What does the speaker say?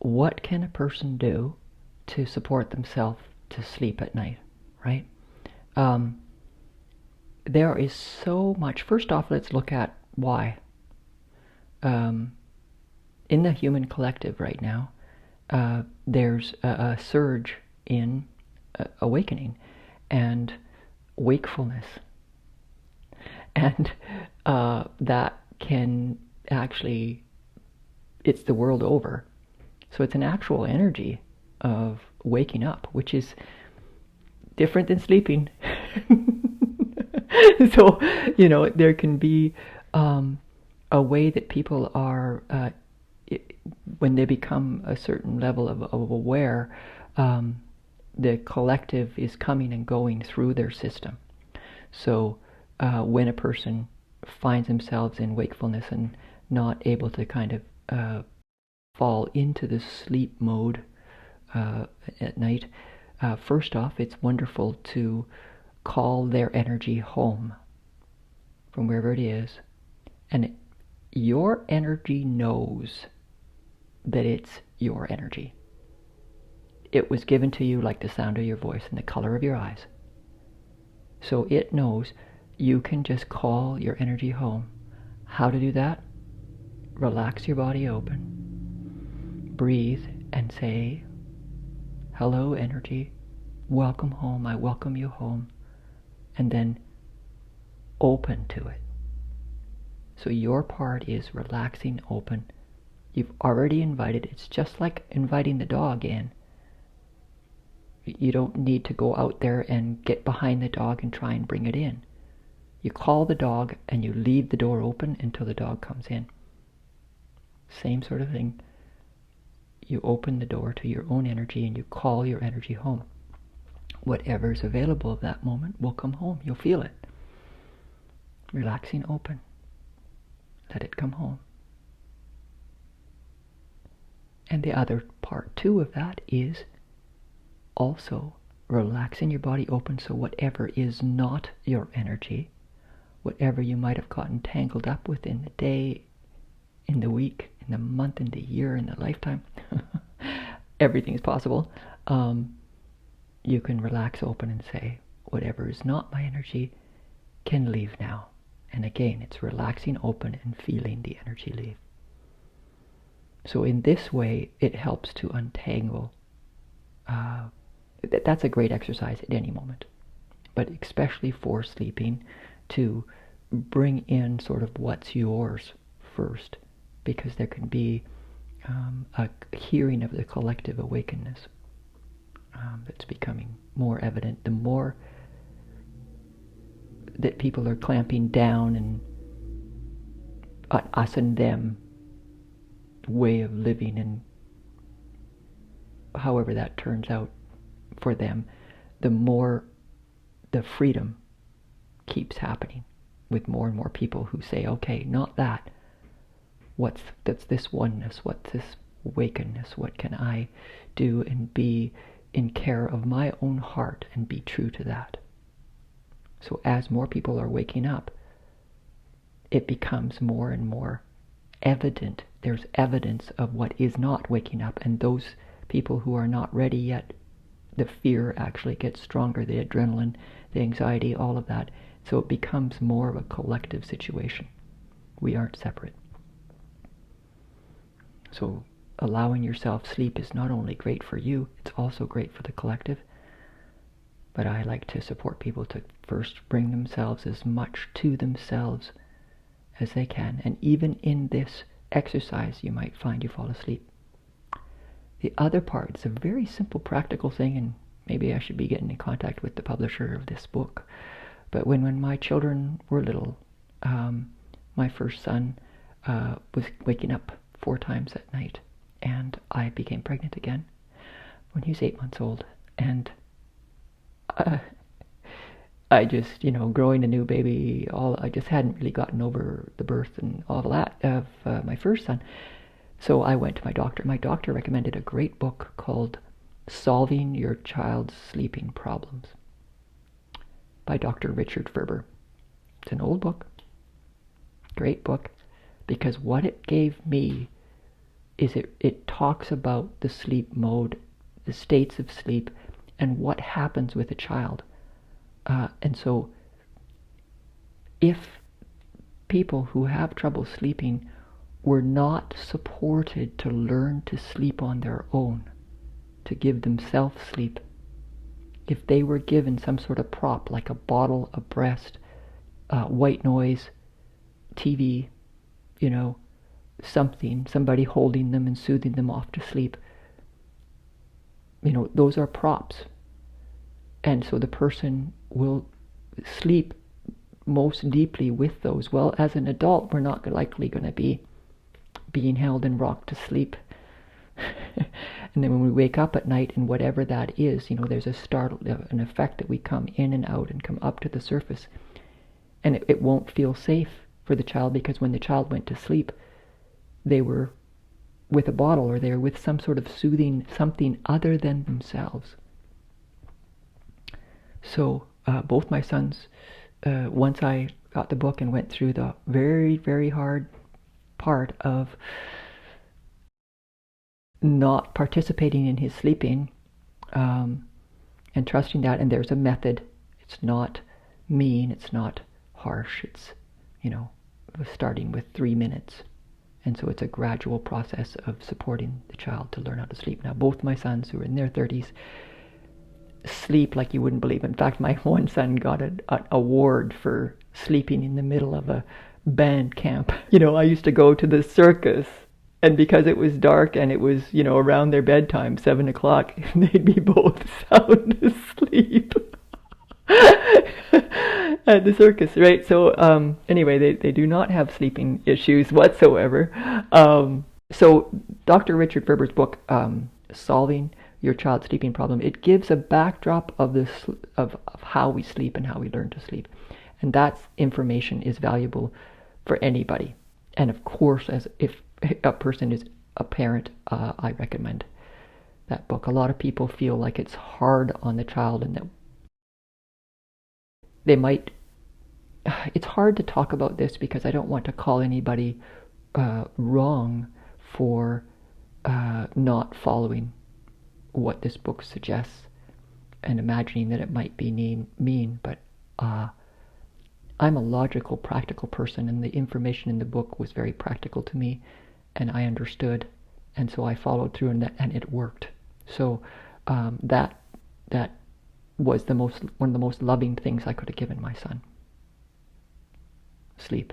what can a person do to support themselves to sleep at night, right? Um, there is so much. First off, let's look at why. Um, in the human collective right now, there's a surge in awakening and wakefulness, and that can actually, it's the world over. So it's an actual energy of waking up, which is different than sleeping. So, there can be a way that people are, when they become a certain level of aware, the collective is coming and going through their system. So when a person finds themselves in wakefulness and not able to kind of fall into the sleep mode at night, first off, it's wonderful to call their energy home from wherever it is. And your energy knows that it's your energy. It was given to you like the sound of your voice and the color of your eyes. So it knows you can just call your energy home. How to do that? Relax your body open. Breathe and say, hello energy, welcome home, I welcome you home. And then open to it. So your part is relaxing, open. You've already invited. It's just like inviting the dog in. You don't need to go out there and get behind the dog and try and bring it in. You call the dog and you leave the door open until the dog comes in. Same sort of thing. You open the door to your own energy and you call your energy home. Whatever is available at that moment will come home. You'll feel it. Relaxing, open. Let it come home. And the other part too of that is also relaxing your body open, so whatever is not your energy, whatever you might have gotten tangled up with in the day, in the week, in the month, in the year, in the lifetime, everything is possible. You can relax open and say, whatever is not my energy can leave now. And again, it's relaxing open and feeling the energy leave. So in this way, it helps to untangle. That's a great exercise at any moment, but especially for sleeping, to bring in sort of what's yours first, because there can be a hearing of the collective awakenness that's becoming more evident. The more that people are clamping down and us and them way of living, and however that turns out for them, the more the freedom keeps happening with more and more people who say, okay, not that. That's this oneness? What's this awakenness? What can I do and be in care of my own heart and be true to that? So as more people are waking up, it becomes more and more evident. There's evidence of what is not waking up, and those people who are not ready yet, the fear actually gets stronger, the adrenaline, the anxiety, all of that. So it becomes more of a collective situation. We aren't separate. So allowing yourself sleep is not only great for you, it's also great for the collective. But I like to support people to first bring themselves as much to themselves as they can. And even in this exercise, you might find you fall asleep. The other part, it's a very simple, practical thing, and maybe I should be getting in contact with the publisher of this book. But when my children were little, my first son was waking up 4 times at night, and I became pregnant again when he was 8 months old. And I just, growing a new baby, I just hadn't really gotten over the birth and all that of my first son. So I went to my doctor. My doctor recommended a great book called Solving Your Child's Sleeping Problems by Dr. Richard Ferber. It's an old book, great book, because what it gave me is it talks about the sleep mode, the states of sleep, and what happens with a child. And so if people who have trouble sleeping were not supported to learn to sleep on their own, to give themselves sleep, if they were given some sort of prop like a bottle, a breast, white noise, TV, somebody holding them and soothing them off to sleep, those are props. And so the person will sleep most deeply with those. Well, as an adult, we're not likely going to be being held and rocked to sleep. And then when we wake up at night, and whatever that is, there's an effect that we come in and out and come up to the surface. And it won't feel safe for the child, because when the child went to sleep, they were with a bottle, or they were with some sort of soothing something other than themselves. So both my sons, once I got the book and went through the very, very hard part of not participating in his sleeping, and trusting that, and there's a method. It's not mean, it's not harsh, it's, starting with 3 minutes. And so it's a gradual process of supporting the child to learn how to sleep. Now, both my sons, who are in their 30s, sleep like you wouldn't believe. In fact, my one son got an award for sleeping in the middle of a band camp. I used to go to the circus, and because it was dark and it was, around their bedtime, 7 o'clock, they'd be both sound asleep at the circus, right? So anyway, they do not have sleeping issues whatsoever. So Dr. Richard Ferber's book, Solving Your Child's Sleeping Problem, it gives a backdrop of how we sleep and how we learn to sleep. And that information is valuable for anybody. And of course, if a person is a parent, I recommend that book. A lot of people feel like it's hard on the child, and that it's hard to talk about this because I don't want to call anybody wrong for not following what this book suggests and imagining that it might be mean, but I'm a logical, practical person, and the information in the book was very practical to me, and I understood, and so I followed through, and it worked. So that was one of the most loving things I could have given my son. Sleep.